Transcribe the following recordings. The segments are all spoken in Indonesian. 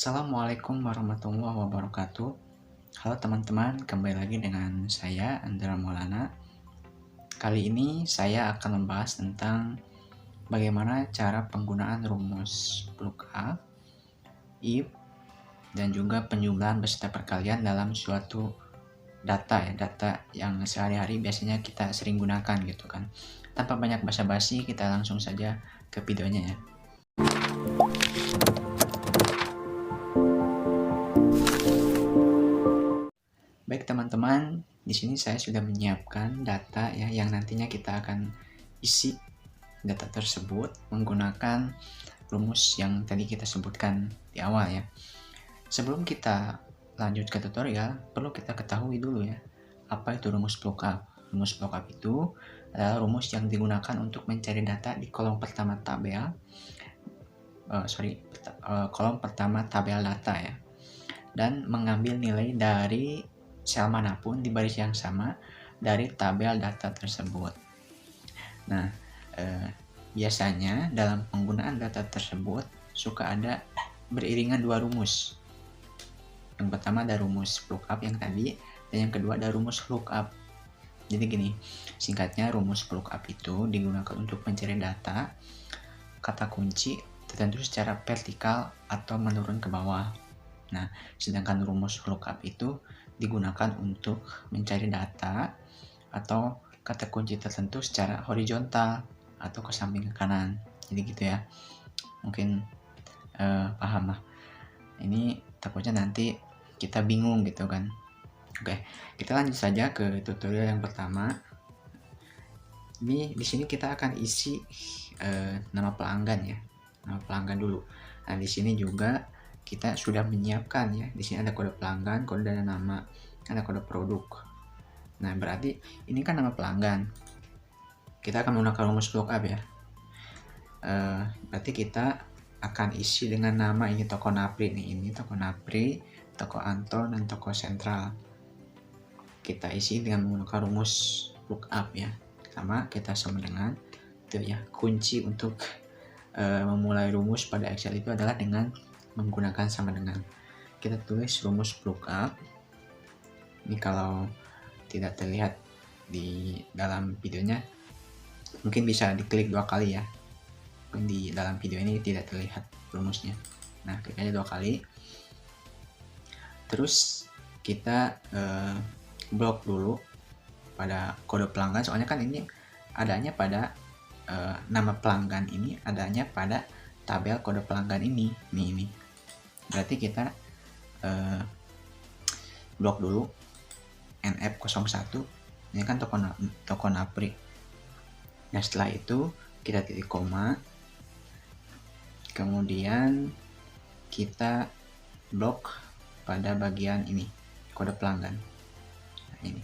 Assalamualaikum warahmatullahi wabarakatuh. Halo teman-teman, kembali lagi dengan saya Andra Maulana. Kali ini saya akan membahas tentang bagaimana cara penggunaan rumus lookup, if, dan juga penjumlahan beserta perkalian dalam suatu data yang sehari-hari biasanya kita sering gunakan gitu kan. Tanpa banyak basa-basi, kita langsung saja ke videonya ya. Baik teman-teman, di sini saya sudah menyiapkan data ya yang nantinya kita akan isi data tersebut menggunakan rumus yang tadi kita sebutkan di awal ya. Sebelum kita lanjut ke tutorial, perlu kita ketahui dulu ya, apa itu rumus lookup. Rumus lookup itu adalah rumus yang digunakan untuk mencari data di kolom pertama tabel, kolom pertama tabel data ya, dan mengambil nilai dari sel manapun di baris yang sama dari tabel data tersebut. Nah, biasanya dalam penggunaan data tersebut suka ada beriringan dua rumus. Yang pertama ada rumus lookup yang tadi, dan yang kedua ada rumus lookup. Jadi gini, singkatnya rumus lookup itu digunakan untuk mencari data kata kunci tertentu secara vertikal atau menurun ke bawah. Nah, sedangkan rumus lookup itu digunakan untuk mencari data atau kata kunci tertentu secara horizontal atau ke samping ke kanan. Jadi gitu ya. Mungkin paham lah. Ini takutnya nanti kita bingung gitu kan. Oke, kita lanjut saja ke tutorial yang pertama. Ini di sini kita akan isi nama pelanggan ya. Nama pelanggan dulu. Nah, di sini juga kita sudah menyiapkan ya. Di sini ada kode pelanggan, kode dan nama, ada kode produk. Nah, berarti ini kan nama pelanggan. Kita akan menggunakan rumus lookup ya. Berarti kita akan isi dengan nama ini toko Napri nih. Ini toko Napri, toko Anton, dan toko Sentral. Kita isi dengan menggunakan rumus lookup ya. Sama kita sama dengan itu ya. Kunci untuk memulai rumus pada Excel itu adalah dengan menggunakan sama dengan. Kita tulis rumus lookup. Ini kalau tidak terlihat di dalam videonya, mungkin bisa diklik 2 kali ya. Di dalam video ini tidak terlihat rumusnya. Nah, klik aja 2 kali. Terus kita blok dulu pada kode pelanggan, soalnya kan ini adanya pada nama pelanggan ini adanya pada tabel kode pelanggan ini. Ini. Berarti kita blok dulu NF01. Ini kan toko Napri. Nah, setelah itu kita titik koma. Kemudian kita blok pada bagian ini, kode pelanggan. Nah, ini.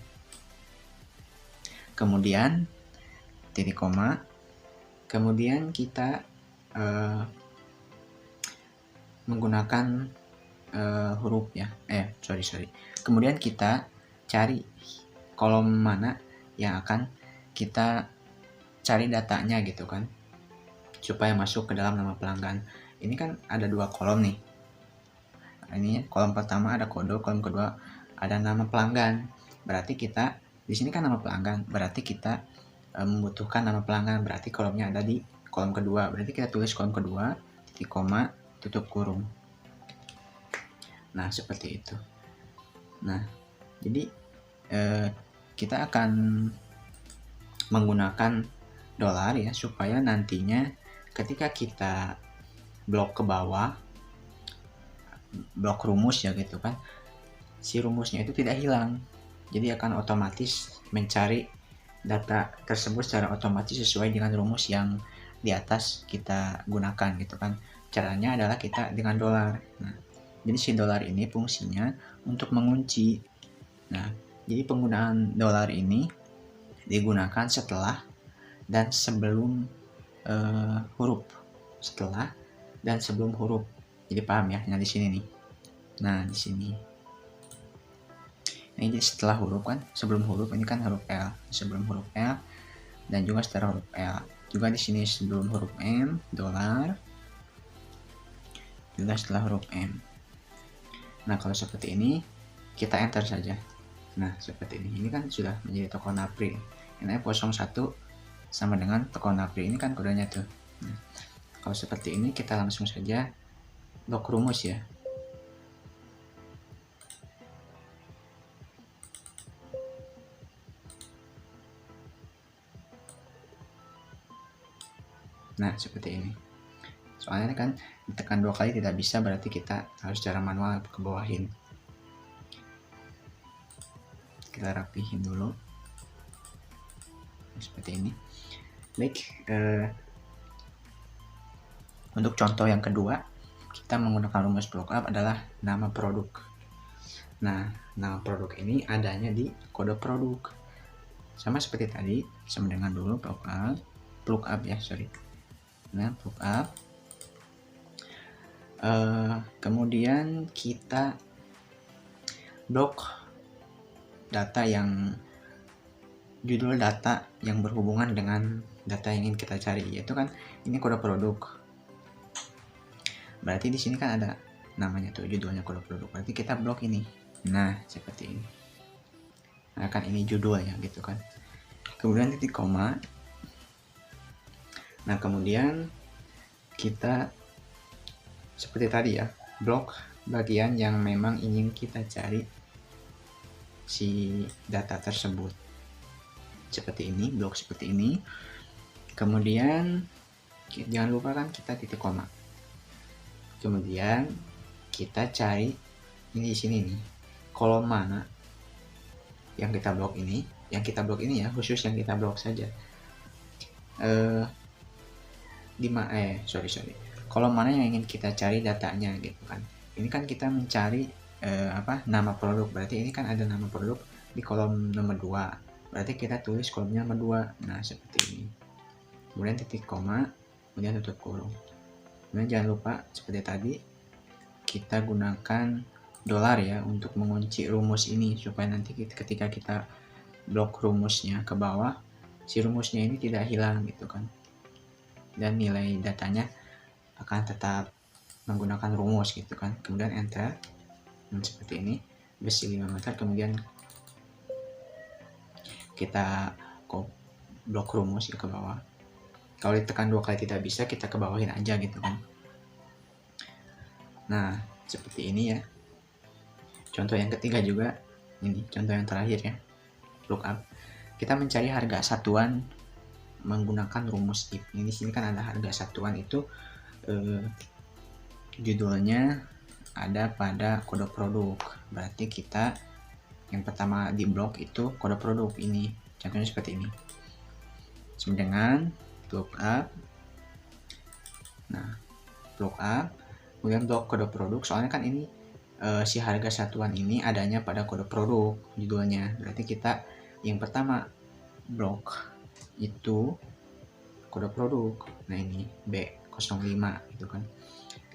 Kemudian titik koma. Kemudian kita menggunakan huruf ya. Kemudian kita cari kolom mana yang akan kita cari datanya gitu kan, supaya masuk ke dalam nama pelanggan. Ini kan ada 2 kolom nih. Nah, ini kolom pertama ada kode, kolom kedua ada nama pelanggan. Berarti kita di sini kan nama pelanggan, berarti kita membutuhkan nama pelanggan, berarti kolomnya ada di kolom kedua. Berarti kita tulis kolom kedua, titik koma, tutup kurung. Nah, seperti itu. Nah, jadi kita akan menggunakan dolar ya, supaya nantinya ketika kita blok ke bawah, blok rumus ya gitu kan, si rumusnya itu tidak hilang. Jadi akan otomatis mencari data tersebut secara otomatis sesuai dengan rumus yang di atas kita gunakan gitu kan. Caranya adalah kita dengan dolar. Nah, jadi si dolar ini fungsinya untuk mengunci. Nah, jadi penggunaan dolar ini digunakan setelah dan sebelum huruf. Setelah dan sebelum huruf. Jadi paham ya? Nah, di sini nih. Nah, di sini. Ini setelah huruf kan, sebelum huruf ini kan huruf L, sebelum huruf L, dan juga setelah huruf L. Juga di sini sebelum huruf M, dolar, juga setelah huruf M. Nah, kalau seperti ini kita enter saja. Nah, seperti ini. Ini kan sudah menjadi token April. Ini 01 sama dengan token April. Ini kan kodenya tuh. Nah, kalau seperti ini kita langsung saja blok rumus ya. Nah, seperti ini. Soalnya kan ditekan 2 kali tidak bisa, berarti kita harus secara manual ke bawahin. Kita rapihin dulu. Seperti ini. Baik, untuk contoh yang kedua, kita menggunakan rumus block up adalah nama produk. Nah, nama produk ini adanya di kode produk. Sama seperti tadi, sama dengan dulu plug up ya, sorry. Nah, plug up. Kemudian kita blok data yang judul data yang berhubungan dengan data yang ingin kita cari, yaitu kan ini kode produk. Berarti di sini kan ada namanya tuh, judulnya kode produk. Berarti kita blok ini. Nah, seperti ini. Nah, kan ini judulnya gitu kan. Kemudian titik koma. Nah, kemudian kita seperti tadi ya, blok bagian yang memang ingin kita cari si data tersebut. Seperti ini, blok seperti ini. Kemudian jangan lupa kan kita titik koma. Kemudian kita cari ini di sini nih, kolom mana yang kita blok ini. Yang kita blok ini ya, khusus yang kita blok saja. Kolom mana yang ingin kita cari datanya gitu kan. Ini kan kita mencari nama produk, berarti ini kan ada nama produk di kolom nomor 2, berarti kita tulis kolomnya nomor 2. Nah, seperti ini. Kemudian titik koma, kemudian tutup kurung. Kemudian jangan lupa seperti tadi kita gunakan dolar ya untuk mengunci rumus ini, supaya nanti ketika kita blok rumusnya ke bawah, si rumusnya ini tidak hilang gitu kan, dan nilai datanya akan tetap menggunakan rumus gitu kan. Kemudian enter. Dan seperti ini, besi 5 meter. Kemudian kita blok rumus ke bawah. Kalau ditekan 2 kali tidak bisa, kita ke bawahin aja gitu kan. Nah, seperti ini ya. Contoh yang ketiga juga, ini contoh yang terakhir ya, lookup. Kita mencari harga satuan menggunakan rumus if. Ini di sini kan ada harga satuan itu, judulnya ada pada kode produk. Berarti kita yang pertama di blok itu kode produk ini. Contohnya seperti ini. Sama dengan lookup. Nah, lookup, kemudian blok kode produk. Soalnya kan ini si harga satuan ini adanya pada kode produk judulnya. Berarti kita yang pertama blok itu kode produk. Nah, ini B05 gitu kan.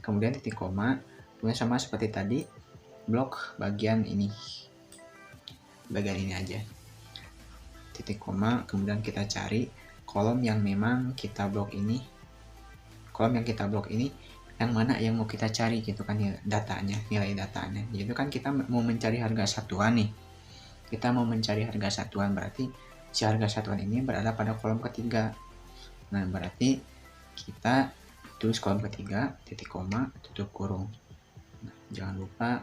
Kemudian titik koma, kemudian sama seperti tadi blok bagian ini aja, titik koma. Kemudian kita cari kolom yang memang kita blok ini, yang mana yang mau kita cari gitu kan, datanya, nilai datanya. Itu kan kita mau mencari harga satuan nih, kita mau mencari harga satuan, berarti si harga satuan ini berada pada kolom ketiga. Nah, berarti kita tulis kolom ketiga, titik koma, tutup kurung. Nah, jangan lupa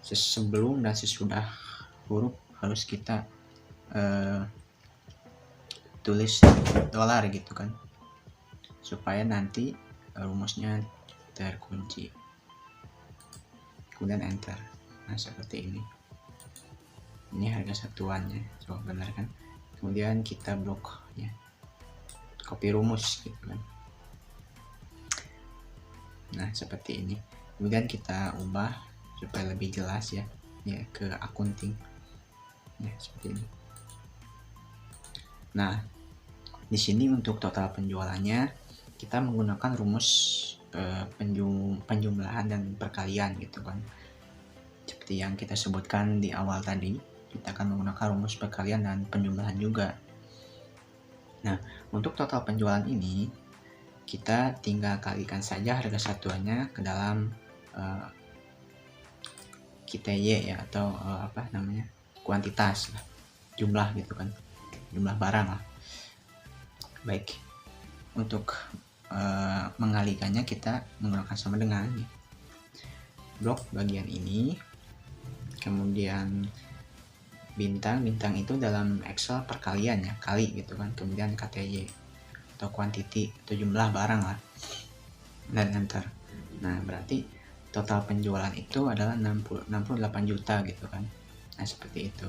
sebelum dan sesudah huruf harus kita tulis dolar gitu kan, supaya nanti rumusnya terkunci. Kemudian enter. Nah, seperti ini. Ini harga satuannya, coba benar kan. Kemudian kita blok ya, copy rumus gitu kan. Nah, seperti ini. Kemudian kita ubah supaya lebih jelas ya ke akunting ya, seperti ini. Nah, di sini untuk total penjualannya kita menggunakan rumus penjumlahan dan perkalian gitu kan. Seperti yang kita sebutkan di awal tadi, kita akan menggunakan rumus perkalian dan penjumlahan juga. Nah, untuk total penjualan ini kita tinggal kalikan saja harga satuannya ke dalam QTY ya, atau apa namanya, kuantitas lah, jumlah gitu kan, jumlah barang lah. Baik, untuk mengalikannya kita menggunakan sama dengan blok bagian ini, kemudian bintang itu dalam Excel perkalian ya, kali gitu kan, kemudian KTY atau quantity atau jumlah barang lah, dan enter. Nah berarti total penjualan itu adalah 68 juta gitu kan. Nah seperti itu.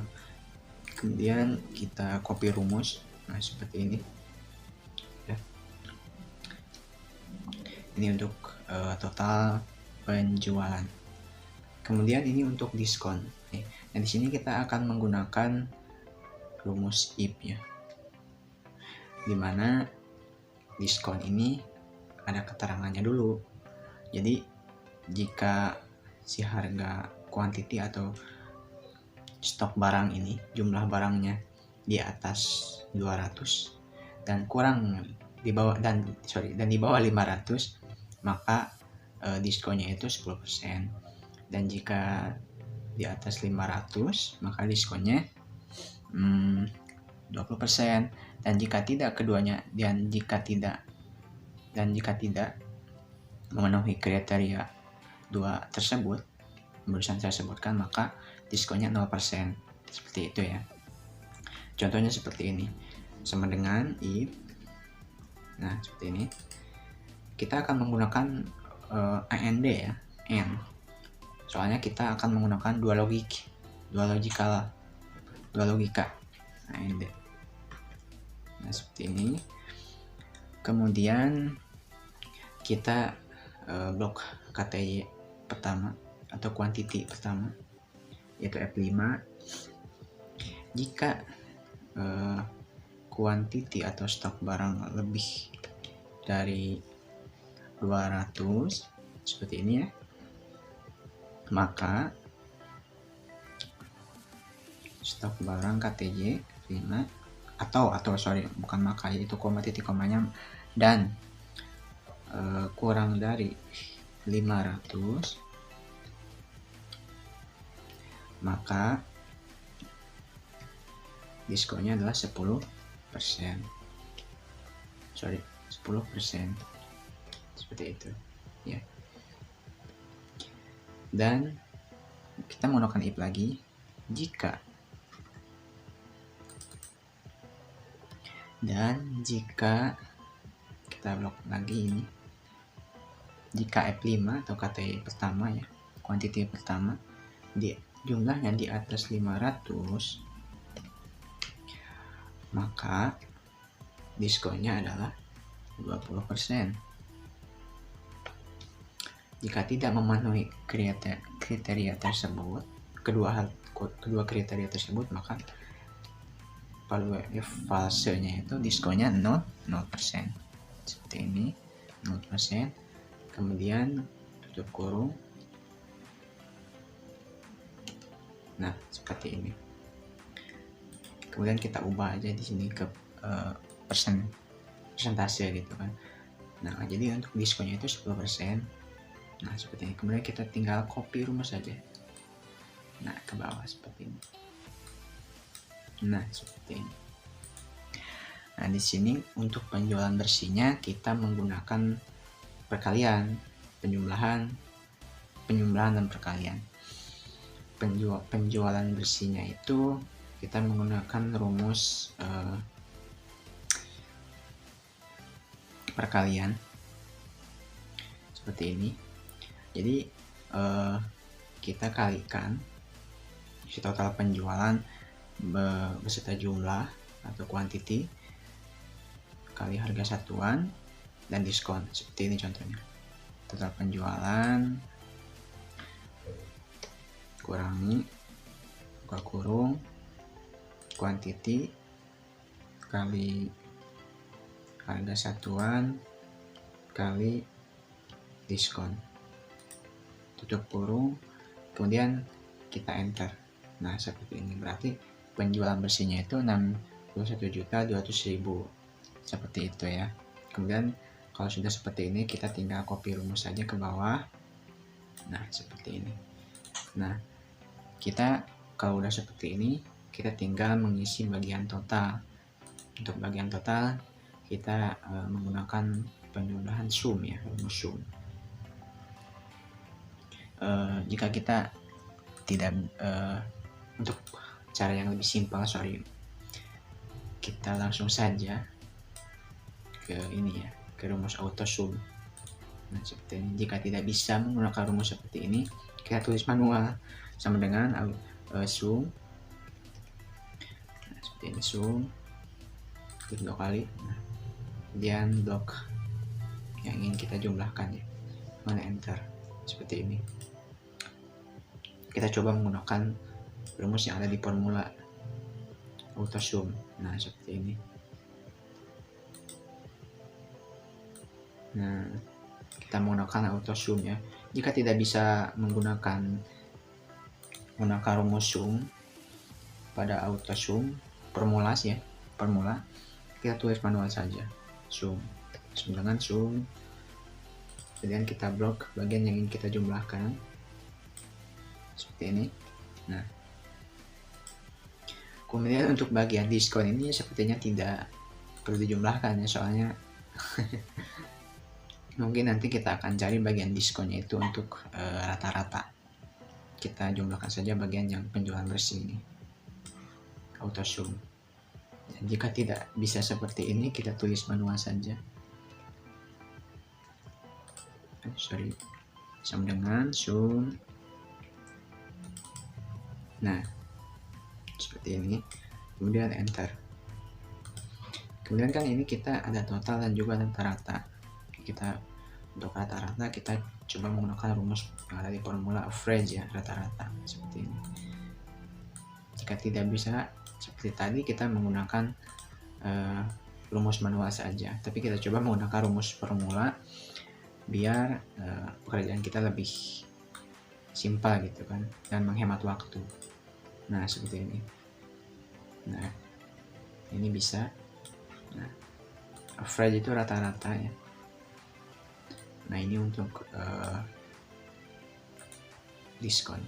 Kemudian kita copy rumus, nah seperti ini ya. Ini untuk total penjualan. Kemudian ini untuk diskon. Nah di sini kita akan menggunakan rumus if ya, dimana diskon ini ada keterangannya dulu. Jadi jika si harga quantity atau stok barang ini, jumlah barangnya di atas 200 dan kurang di bawah dan di bawah 500, maka diskonnya itu 10%. Dan jika di atas 500 maka diskonnya 20%. Dan jika tidak keduanya, dan jika tidak memenuhi kriteria dua tersebut barusan saya sebutkan, maka diskonnya 0%. Seperti itu ya. Contohnya seperti ini, sama dengan if. Nah seperti ini, kita akan menggunakan AND ya, and. Soalnya kita akan menggunakan dua logika AND. Nah seperti ini. Kemudian kita blok KTY pertama atau quantity pertama, yaitu F5. Jika quantity atau stok barang lebih dari 200 seperti ini ya, maka stok barang KTY 5 atau bukan maka, yaitu koma titik komanya, dan kurang dari 500, maka diskonnya adalah 10%. Seperti itu ya. Dan kita menggunakan if lagi jika kita blok lagi ini, jika F5 atau KTY pertama ya, quantity pertama, di jumlahnya di atas 500, maka diskonnya adalah 20%. Jika tidak memenuhi kriteria tersebut, kedua kriteria tersebut, maka falsenya itu diskonnya 0%. Seperti ini, 0%. Kemudian tutup kurung. Nah seperti ini. Kemudian kita ubah aja di sini ke persentase gitu kan. Nah jadi untuk diskonnya itu 10%. Nah seperti ini. Kemudian kita tinggal copy rumus saja. Nah ke bawah seperti ini. Nah seperti ini. Nah di sini untuk penjualan bersihnya kita menggunakan perkalian, penjumlahan dan perkalian. Penjualan bersihnya itu kita menggunakan rumus perkalian seperti ini. Jadi kita kalikan si total penjualan beserta jumlah atau quantity kali harga satuan dan diskon. Seperti ini contohnya. Total penjualan kurangi buka kurung quantity kali harga satuan kali diskon, tutup kurung, kemudian kita enter. Nah seperti ini, berarti penjualan bersihnya itu 61.200.000, seperti itu ya. Kemudian kalau sudah seperti ini, kita tinggal copy rumus saja ke bawah. Nah seperti ini. Nah kita kalau udah seperti ini, kita tinggal mengisi bagian total. Untuk bagian total kita menggunakan penjumlahan sum ya, rumus sum. Jika kita tidak untuk cara yang lebih simpel, kita langsung saja ke ini ya, ke rumus auto sum. Nah, seperti ini. Jika tidak bisa menggunakan rumus seperti ini, kita tulis manual sama dengan sum. Nah, seperti ini sum, klik 2 kali. Nah, kemudian blok yang ingin kita jumlahkan ya, mana enter seperti ini. Kita coba menggunakan rumus yang ada di formula auto sum. Nah, seperti ini. Nah, kita menggunakan auto sum ya. Jika tidak bisa menggunakan rumus sum pada auto sum formula, kita tulis manual saja sum dengan sum, kemudian kita blok bagian yang ingin kita jumlahkan seperti ini. Nah, kemudian untuk bagian diskon ini sepertinya tidak perlu dijumlahkan ya, soalnya mungkin nanti kita akan cari bagian diskonnya itu untuk rata-rata. Kita jumlahkan saja bagian yang penjualan bersih ini, auto sum. Dan jika tidak bisa seperti ini, kita tulis manual saja. Sama dengan sum. Nah, seperti ini. Kemudian enter. Kemudian kan ini kita ada total dan juga rata-rata. Kita untuk rata-rata kita coba menggunakan rumus yang ada di formula average ya, rata-rata seperti ini. Jika tidak bisa seperti tadi, kita menggunakan rumus manual saja, tapi kita coba menggunakan rumus formula biar pekerjaan kita lebih simpel gitu kan, dan menghemat waktu. Nah, seperti ini. Nah, ini bisa. Nah, average itu rata-rata ya. Nah, ini untuk diskon.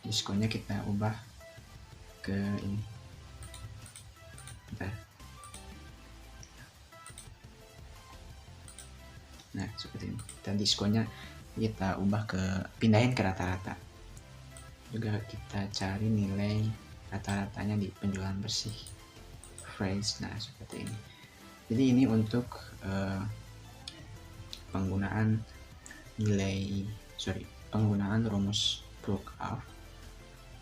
Diskonnya kita ubah ke ini. Bentar. Nah, seperti ini. Dan diskonnya kita ubah pindahin ke rata-rata. Juga kita cari nilai rata-ratanya di penjualan bersih phrase. Nah, seperti ini. Jadi ini untuk penggunaan penggunaan rumus lookup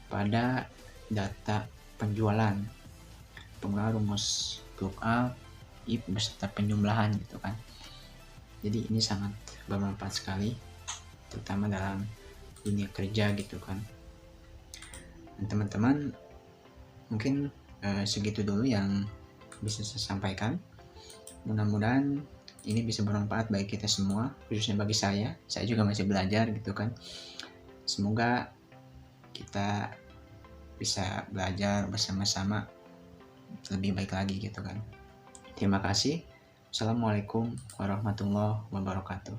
pada data penjualan, penggunaan rumus lookup if beserta penjumlahan gitu kan. Jadi ini sangat bermanfaat sekali, terutama dalam dunia kerja gitu kan. Dan teman-teman, mungkin segitu dulu yang bisa saya sampaikan. Mudah-mudahan ini bisa bermanfaat bagi kita semua, khususnya bagi saya juga masih belajar gitu kan. Semoga kita bisa belajar bersama-sama lebih baik lagi gitu kan. Terima kasih. Assalamualaikum warahmatullahi wabarakatuh.